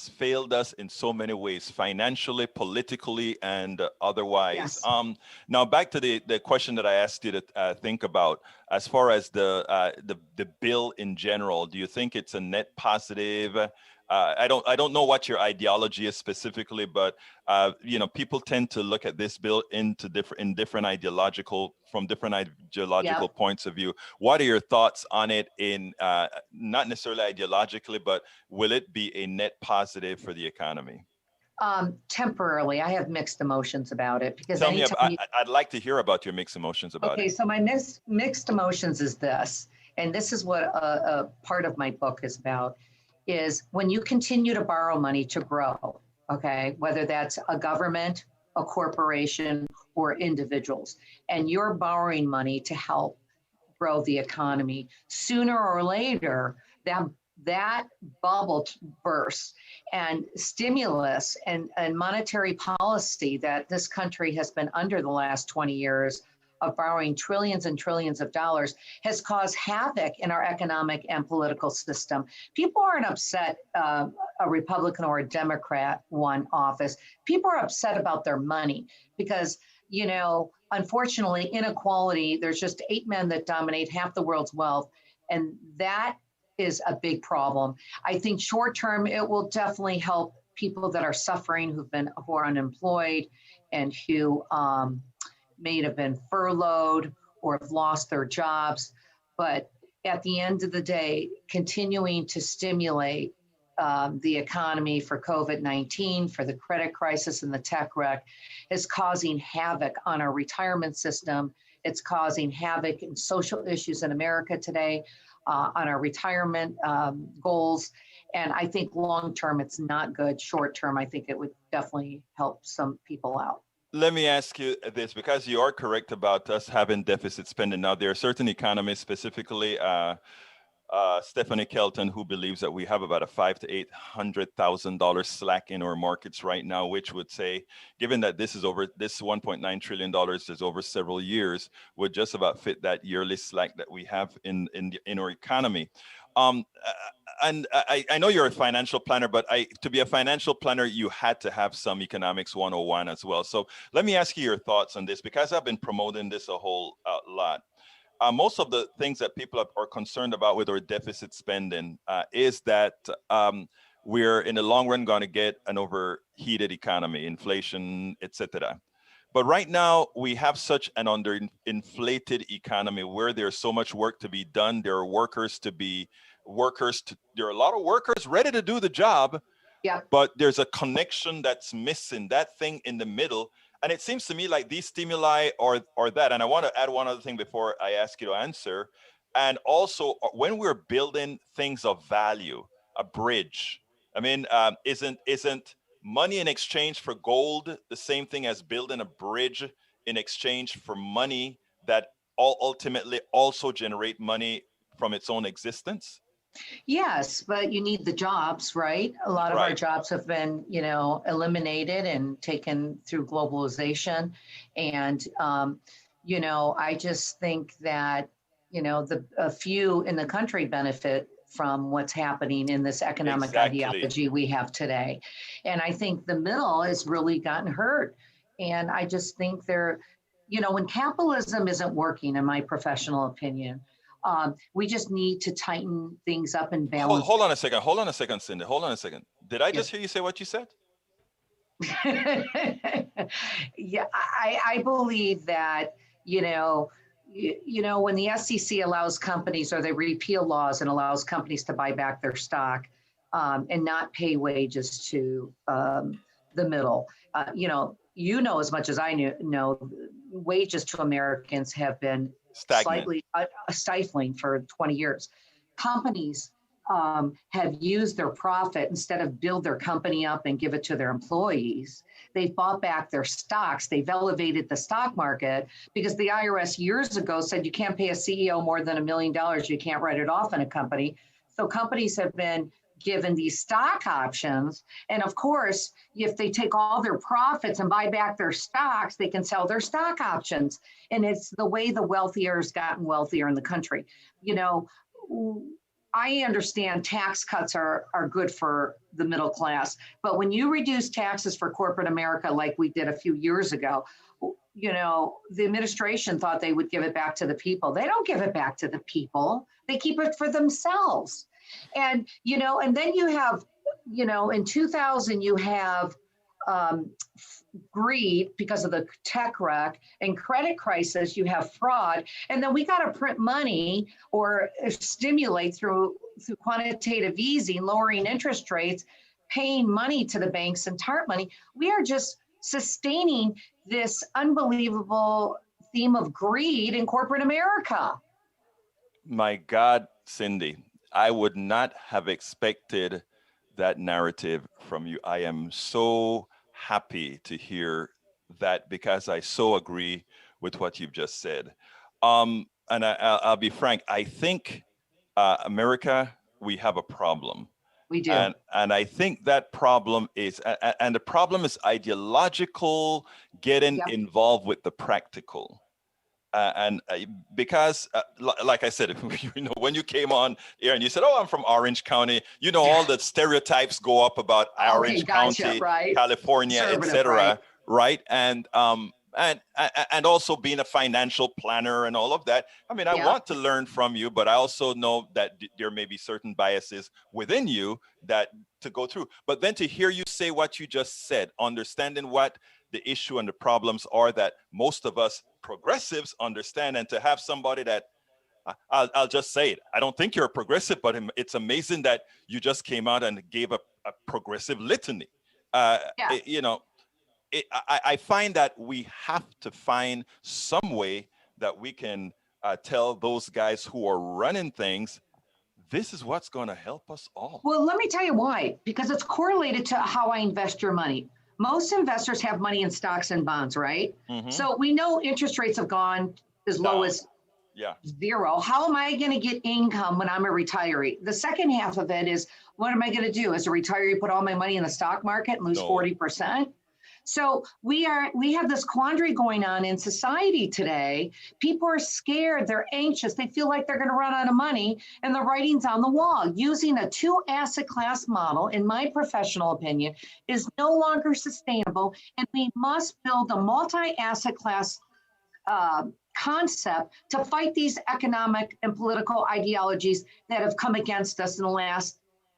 failed us in so many ways, financially, politically, and otherwise. Yes. Now, back to the question that I asked you to think about, as far as the bill in general, do you think it's a net positive? I don't know what your ideology is specifically, but people tend to look at this bill from different ideological Yep. points of view. What are your thoughts on it in not necessarily ideologically, but will it be a net positive for the economy? Temporarily, I have mixed emotions about it because Tell me, anytime I'd like to hear about your mixed emotions about okay, it. so my mixed emotions is this, and this is what a part of my book is about, is when you continue to borrow money to grow, okay, whether that's a government, a corporation, or individuals, and you're borrowing money to help grow the economy, sooner or later, that bubble bursts, and stimulus and monetary policy that this country has been under the last 20 years of borrowing trillions and trillions of dollars has caused havoc in our economic and political system. People aren't upset a Republican or a Democrat won office. People are upset about their money because, unfortunately, inequality, there's just 8 men that dominate half the world's wealth. And that is a big problem. I think short term, it will definitely help people that are suffering, who are unemployed and who may have been furloughed or have lost their jobs. But at the end of the day, continuing to stimulate the economy for COVID-19, for the credit crisis and the tech wreck is causing havoc on our retirement system. It's causing havoc in social issues in America today, on our retirement goals. And I think long-term, it's not good. Short-term, I think it would definitely help some people out. Let me ask you this, because you are correct about us having deficit spending. Now, there are certain economists, specifically Stephanie Kelton, who believes that we have about a $500,000 to $800,000 slack in our markets right now, which would say, given that this $1.9 trillion is over several years, would just about fit that yearly slack that we have in our economy. And I know you're a financial planner, but to be a financial planner, you had to have some economics 101 as well. So let me ask you your thoughts on this, because I've been promoting this a whole lot. Most of the things that people are concerned about with our deficit spending is that we're in the long run going to get an overheated economy, inflation, etc. But right now we have such an underinflated economy where there's so much work to be done. There are there are a lot of workers ready to do the job, Yeah. but there's a connection that's missing, that thing in the middle. And it seems to me like these stimuli or that, and I want to add one other thing before I ask you to answer. And also, when we're building things of value, a bridge, I mean, isn't money in exchange for gold the same thing as building a bridge in exchange for money that ultimately also generate money from its own existence? Yes, but you need the jobs, right? A lot of our Right. jobs have been, eliminated and taken through globalization. And, I just think that, a few in the country benefit from what's happening in this economic Exactly. ideology we have today. And I think the middle has really gotten hurt. And I just think when capitalism isn't working, in my professional opinion, we just need to tighten things up and Hold, balance. hold on a second. Hold on a second, Cindy. Hold on a second. Did I Yeah. just hear you say what you said? Yeah, I believe that, when the SEC allows companies or they repeal laws and allows companies to buy back their stock and not pay wages to the middle, as much as I know, wages to Americans have been Stagnant. slightly stifling for 20 years. Companies have used their profit instead of build their company up and give it to their employees. They've bought back their stocks. They've elevated the stock market because the IRS years ago said you can't pay a CEO more than $1 million. You can't write it off in a company. So companies have been given these stock options. And of course, if they take all their profits and buy back their stocks, they can sell their stock options. And it's the way the wealthier has gotten wealthier in the country. I understand tax cuts are good for the middle class, but when you reduce taxes for corporate America, like we did a few years ago, the administration thought they would give it back to the people. They don't give it back to the people. They keep it for themselves. And, and then you have, in 2000, you have greed because of the tech wreck and credit crisis, you have fraud. And then we got to print money or stimulate through quantitative easing, lowering interest rates, paying money to the banks and TARP money. We are just sustaining this unbelievable theme of greed in corporate America. My God, Cindy, I would not have expected that narrative from you. I am so happy to hear that because I so agree with what you've just said. And I'll be frank, I think America, we have a problem. We do. And I think that problem is, and the problem is ideological, getting involved with the practical. Because, like I said, when you came on here and you said, "Oh, I'm from Orange County," all the stereotypes go up about Orange County, right. California, etc. Right? And also being a financial planner and all of that. I mean, I want to learn from you, but I also know that there may be certain biases within you that to go through. But then to hear you say what you just said, understanding what the issue and the problems are that most of us progressives understand, and to have somebody that I'll just say it. I don't think you're a progressive, but it's amazing that you just came out and gave a progressive litany. I find that we have to find some way that we can tell those guys who are running things, this is what's going to help us all. Well, let me tell you why. Because it's correlated to how I invest your money. Most investors have money in stocks and bonds, right? Mm-hmm. So we know interest rates have gone as low as zero. How am I going to get income when I'm a retiree? The second half of it is, what am I going to do as a retiree? Put all my money in the stock market and lose 40%? So we have this quandary going on in society today. People are scared, they're anxious, they feel like they're going to run out of money, and the writing's on the wall. Using a 2 asset class model, in my professional opinion, is no longer sustainable, and we must build a multi-asset class concept to fight these economic and political ideologies that have come against us in the last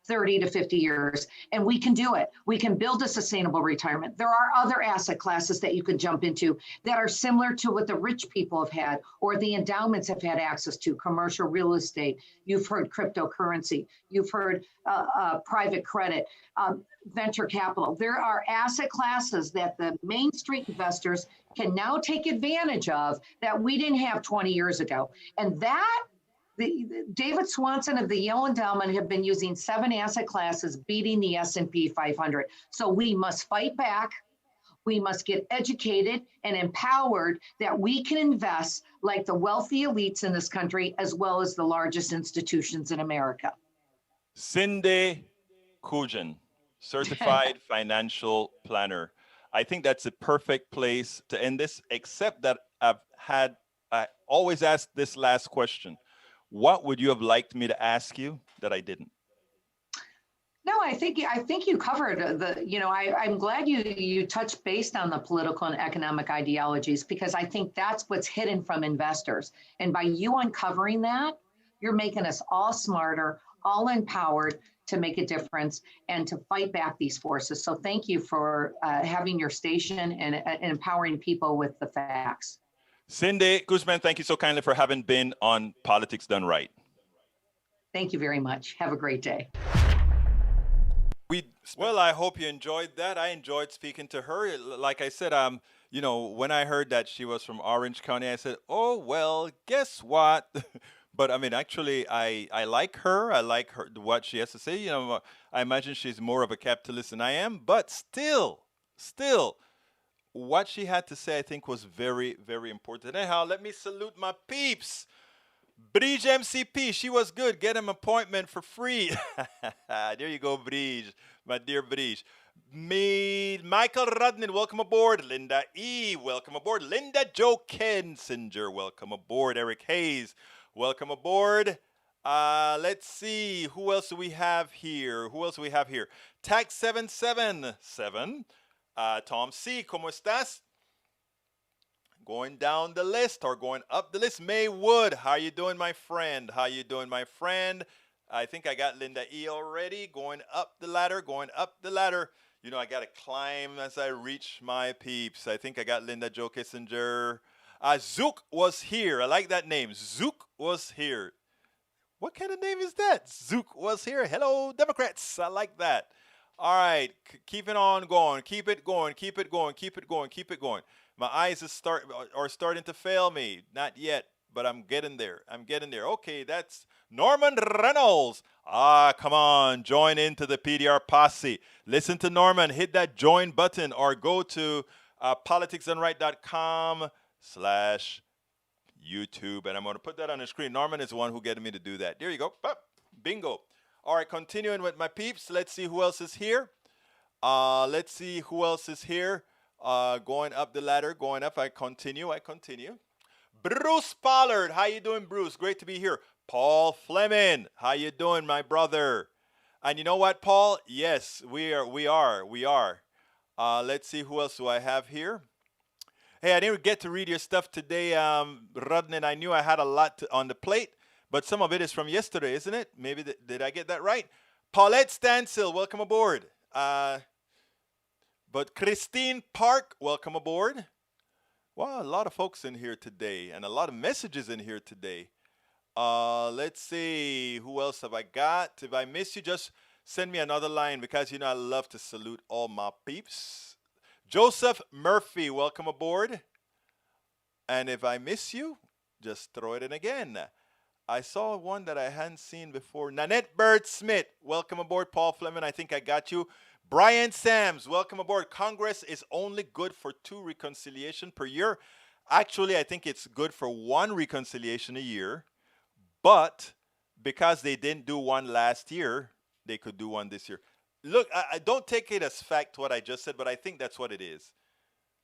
30 to 50 years, and we can do it. We can build a sustainable retirement. There are other asset classes that you can jump into that are similar to what the rich people have had or the endowments have had access to, commercial real estate. You've heard cryptocurrency. You've heard private credit, venture capital. There are asset classes that the Main Street investors can now take advantage of that we didn't have 20 years ago. And that David Swanson of the Yale Endowment have been using 7 asset classes, beating the S&P 500. So we must fight back. We must get educated and empowered that we can invest like the wealthy elites in this country, as well as the largest institutions in America. Cindy Couyoumjian, certified financial planner. I think that's the perfect place to end this, except that I always ask this last question. What would you have liked me to ask you that I didn't? No, I think you covered I'm glad you touched based on the political and economic ideologies, because I think that's what's hidden from investors. And by you uncovering that, you're making us all smarter, all empowered to make a difference and to fight back these forces. So thank you for having your station and empowering people with the facts. Cindy Couyoumjian, thank you so kindly for having been on Politics Done Right. Thank you very much. Have a great day. Well, I hope you enjoyed that. I enjoyed speaking to her. Like I said, when I heard that she was from Orange County, I said, oh, well, guess what? But I mean, actually, I like her. I like what she has to say. I imagine she's more of a capitalist than I am, but still, what she had to say, I think, was very, very important. Anyhow, let me salute my peeps. Bridge MCP, she was good. Get him an appointment for free. There you go, Bridge, my dear Bridge. Michael Rudnin, welcome aboard. Linda E, welcome aboard. Linda Joe Kensinger, welcome aboard. Eric Hayes, welcome aboard. Let's see, who else do we have here? Tax 777. Tom C, ¿cómo estás? Going down the list or going up the list. May Wood, how you doing, my friend? I think I got Linda E already. Going up the ladder. I got to climb as I reach my peeps. I think I got Linda Joe Kissinger. Zook was here. I like that name. Zook was here. What kind of name is that? Zook was here. Hello, Democrats. I like that. All right, keeping on going. Keep it going. My eyes are starting to fail me. Not yet, but I'm getting there. Okay, that's Norman Reynolds. Come on, join into the PDR posse. Listen to Norman. Hit that join button or go to politicsdoneright.com/YouTube, and I'm going to put that on the screen. Norman is the one who getting me to do that. There you go. Bingo. All right, continuing with my peeps. Let's see who else is here. Going up the ladder, going up. I continue. Bruce Pollard, how you doing, Bruce? Great to be here. Paul Fleming, how you doing, my brother? And you know what, Paul? Yes, we are. Let's see, who else do I have here? Hey, I didn't get to read your stuff today, Rudnin. I knew I had a lot on the plate, but some of it is from yesterday, isn't it? Maybe, did I get that right? Paulette Stansel, welcome aboard. But Christine Park, welcome aboard. Wow, a lot of folks in here today and a lot of messages in here today. Let's see, who else have I got? If I miss you, just send me another line because, I love to salute all my peeps. Joseph Murphy, welcome aboard. And if I miss you, just throw it in again. I saw one that I hadn't seen before. Nanette Bird Smith, welcome aboard. Paul Fleming, I think I got you. Brian Sams, welcome aboard. Congress is only good for 2 reconciliation per year. Actually, I think it's good for 1 reconciliation a year. But because they didn't do one last year, they could do one this year. Look, I don't take it as fact what I just said, but I think that's what it is.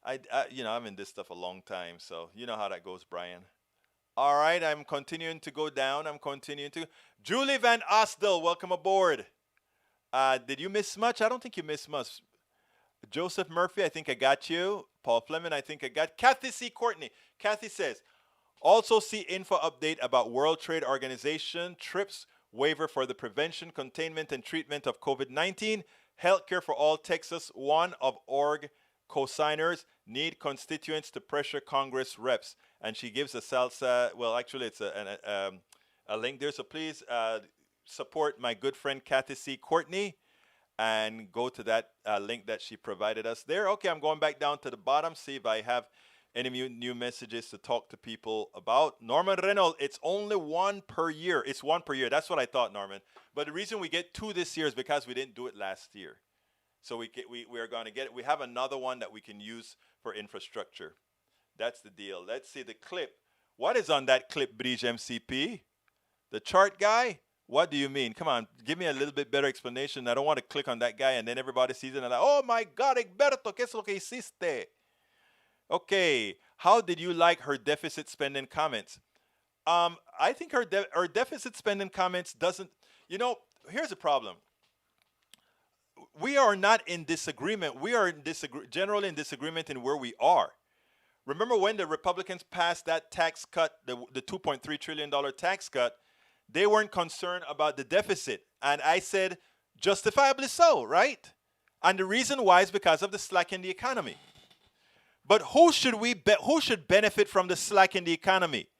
I'm in this stuff a long time, so you know how that goes, Brian. All right, I'm continuing to go down. Julie Van Osdel, welcome aboard. Did you miss much? I don't think you missed much. Joseph Murphy, I think I got you. Paul Fleming, I think I got. Kathy C. Courtney. Kathy says, also see info update about World Trade Organization, TRIPS, waiver for the prevention, containment, and treatment of COVID-19, healthcare for all Texas, one of org co-signers, need constituents to pressure Congress reps. And she gives a salsa, well, actually it's a link there, so please support my good friend Kathy C. Courtney and go to that link that she provided us there. Okay, I'm going back down to the bottom, see if I have Any new messages to talk to people about? Norman Reynolds, it's only one per year. It's one per year. That's what I thought, Norman. But the reason we get 2 this year is because we didn't do it last year. So we are going to get it. We have another one that we can use for infrastructure. That's the deal. Let's see the clip. What is on that clip, Bridge MCP? The chart guy? What do you mean? Come on, give me a little bit better explanation. I don't want to click on that guy and then everybody sees it and like, oh my God, Egberto, ¿qué es lo que hiciste? Okay, how did you like her deficit spending comments? I think her deficit spending comments doesn't, here's the problem. We are not in disagreement. We are generally in disagreement in where we are. Remember when the Republicans passed that tax cut, the $2.3 trillion tax cut, they weren't concerned about the deficit. And I said, justifiably so, right? And the reason why is because of the slack in the economy. But who should benefit from the slack in the economy?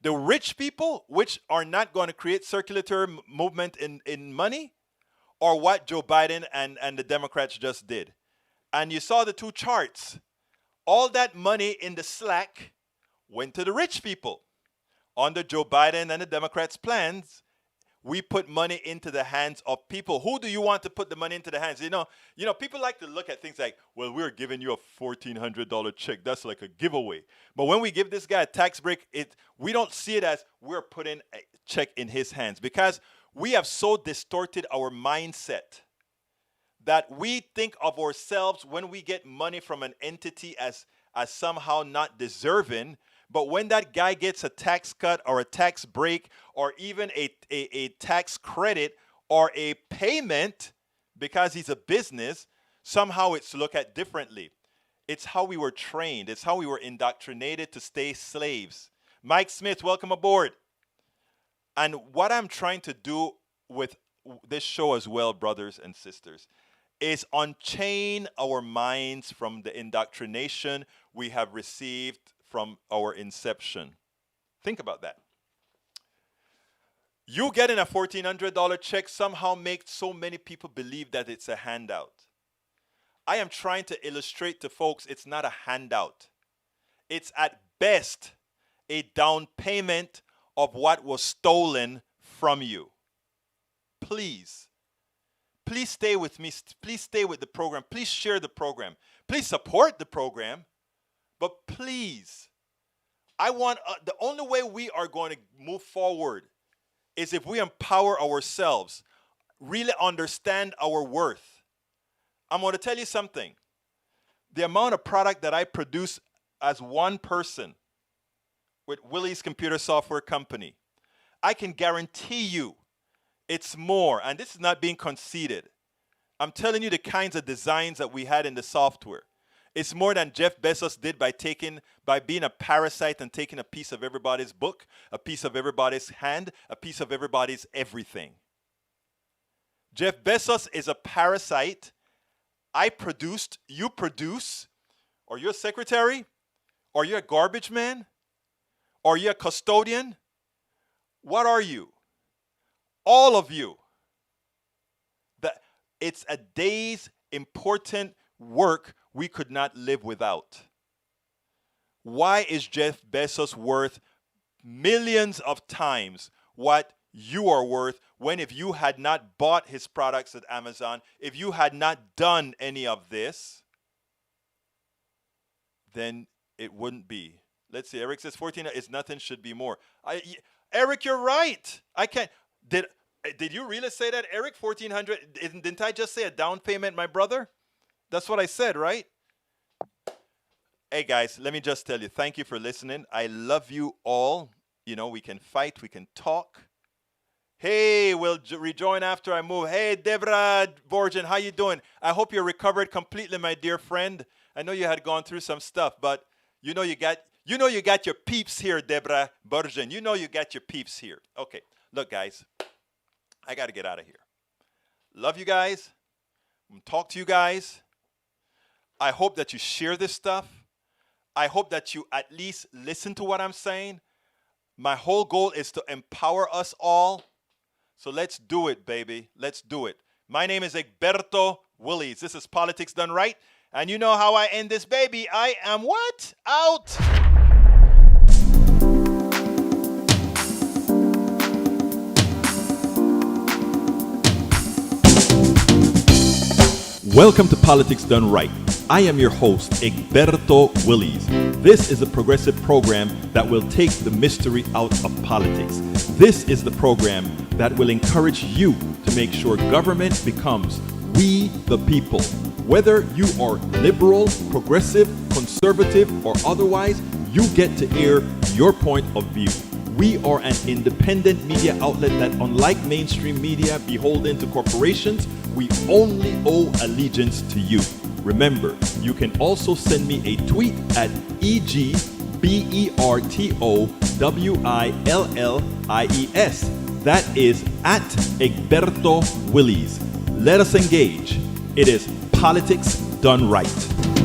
The rich people, which are not going to create circulatory movement in money, or what Joe Biden and the Democrats just did. And you saw the 2 charts. All that money in the slack went to the rich people. Under Joe Biden and the Democrats' plans, we put money into the hands of people. Who do you want to put the money into the hands? People like to look at things like, well, we're giving you a $1,400 check. That's like a giveaway. But when we give this guy a tax break, we don't see it as we're putting a check in his hands, because we have so distorted our mindset that we think of ourselves when we get money from an entity as somehow not deserving. But when that guy gets a tax cut or a tax break or even a tax credit or a payment because he's a business, somehow it's looked at differently. It's how we were trained. It's how we were indoctrinated to stay slaves. Mike Smith, welcome aboard. And what I'm trying to do with this show as well, brothers and sisters, is unchain our minds from the indoctrination we have received from our inception. Think about that. You getting a $1,400 check somehow makes so many people believe that it's a handout. I am trying to illustrate to folks it's not a handout. It's at best a down payment of what was stolen from you. Please stay with me. Please stay with the program. Please share the program. Please support the program. But please, I want the only way we are going to move forward is if we empower ourselves, really understand our worth. I'm going to tell you something. The amount of product that I produce as one person with Willie's Computer Software Company, I can guarantee you it's more. And this is not being conceited. I'm telling you the kinds of designs that we had in the software. It's more than Jeff Bezos did by being a parasite and taking a piece of everybody's book, a piece of everybody's hand, a piece of everybody's everything. Jeff Bezos is a parasite. I produced, you produce, or you're a secretary, or you're a garbage man, or you're a custodian. What are you? All of you. It's a day's important work we could not live without. Why is Jeff Bezos worth millions of times what you are worth when if you had not bought his products at Amazon, if you had not done any of this, then it wouldn't be. Let's see, Eric says 14 is nothing, should be more. Eric, you're right. I can't. Did you really say that, Eric? 1,400? Didn't I just say a down payment, my brother? That's what I said, right? Hey, guys, let me just tell you, thank you for listening. I love you all. We can fight. We can talk. Hey, we'll rejoin after I move. Hey, Deborah Borgen, how you doing? I hope you're recovered completely, my dear friend. I know you had gone through some stuff, but you know you got your peeps here, Deborah Borgen. You know you got your peeps here. Okay, look, guys. I got to get out of here. Love you guys. Talk to you guys. I hope that you share this stuff. I hope that you at least listen to what I'm saying. My whole goal is to empower us all. So let's do it, baby. Let's do it. My name is Egberto Willies. This is Politics Done Right. And you know how I end this baby. I am what? Out. Welcome to Politics Done Right. I am your host, Egberto Willies. This is a progressive program that will take the mystery out of politics. This is the program that will encourage you to make sure government becomes we the people. Whether you are liberal, progressive, conservative, or otherwise, you get to air your point of view. We are an independent media outlet that, unlike mainstream media beholden to corporations, we only owe allegiance to you. Remember, you can also send me a tweet at EGBERTOWILLIES. That is at Egberto Willies. Let us engage. It is Politics Done Right.